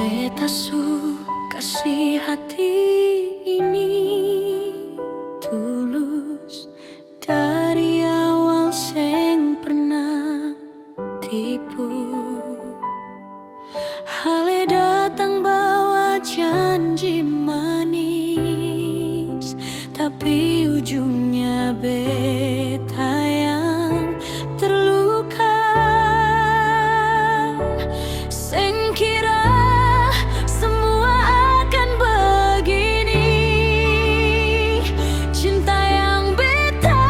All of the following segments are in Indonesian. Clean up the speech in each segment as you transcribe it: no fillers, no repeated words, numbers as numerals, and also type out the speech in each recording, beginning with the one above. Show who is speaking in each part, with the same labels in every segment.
Speaker 1: Beta su kasih hati ini tulus dari awal seng pernah tipu. Hale datang bawa janji manis, tapi ujungnya beta yang terluka. Seng kira semua akan begini, cinta yang beta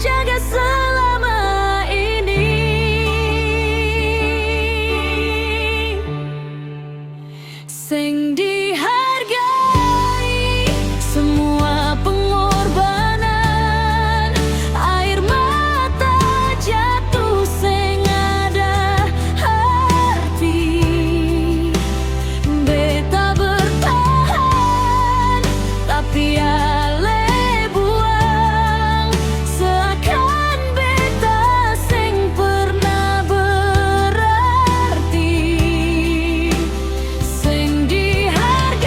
Speaker 1: jaga selama ini. Seng dihargai semua pengorbanan, air mata jatuh seng ada arti. Beta bertahan tapi ale buang, seakan beta seng pernah berarti. Seng dihargai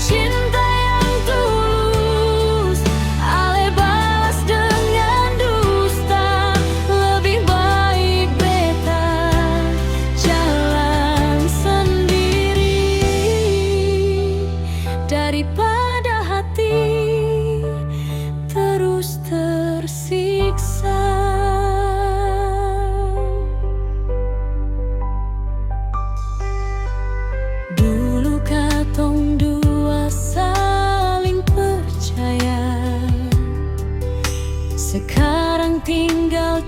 Speaker 1: cinta yang tulus, ale balas dengan dusta. Lebih baik beta jalan sendiri daripada hati terus tersiksa. Dulu katong dua saling percaya, sekarang tinggal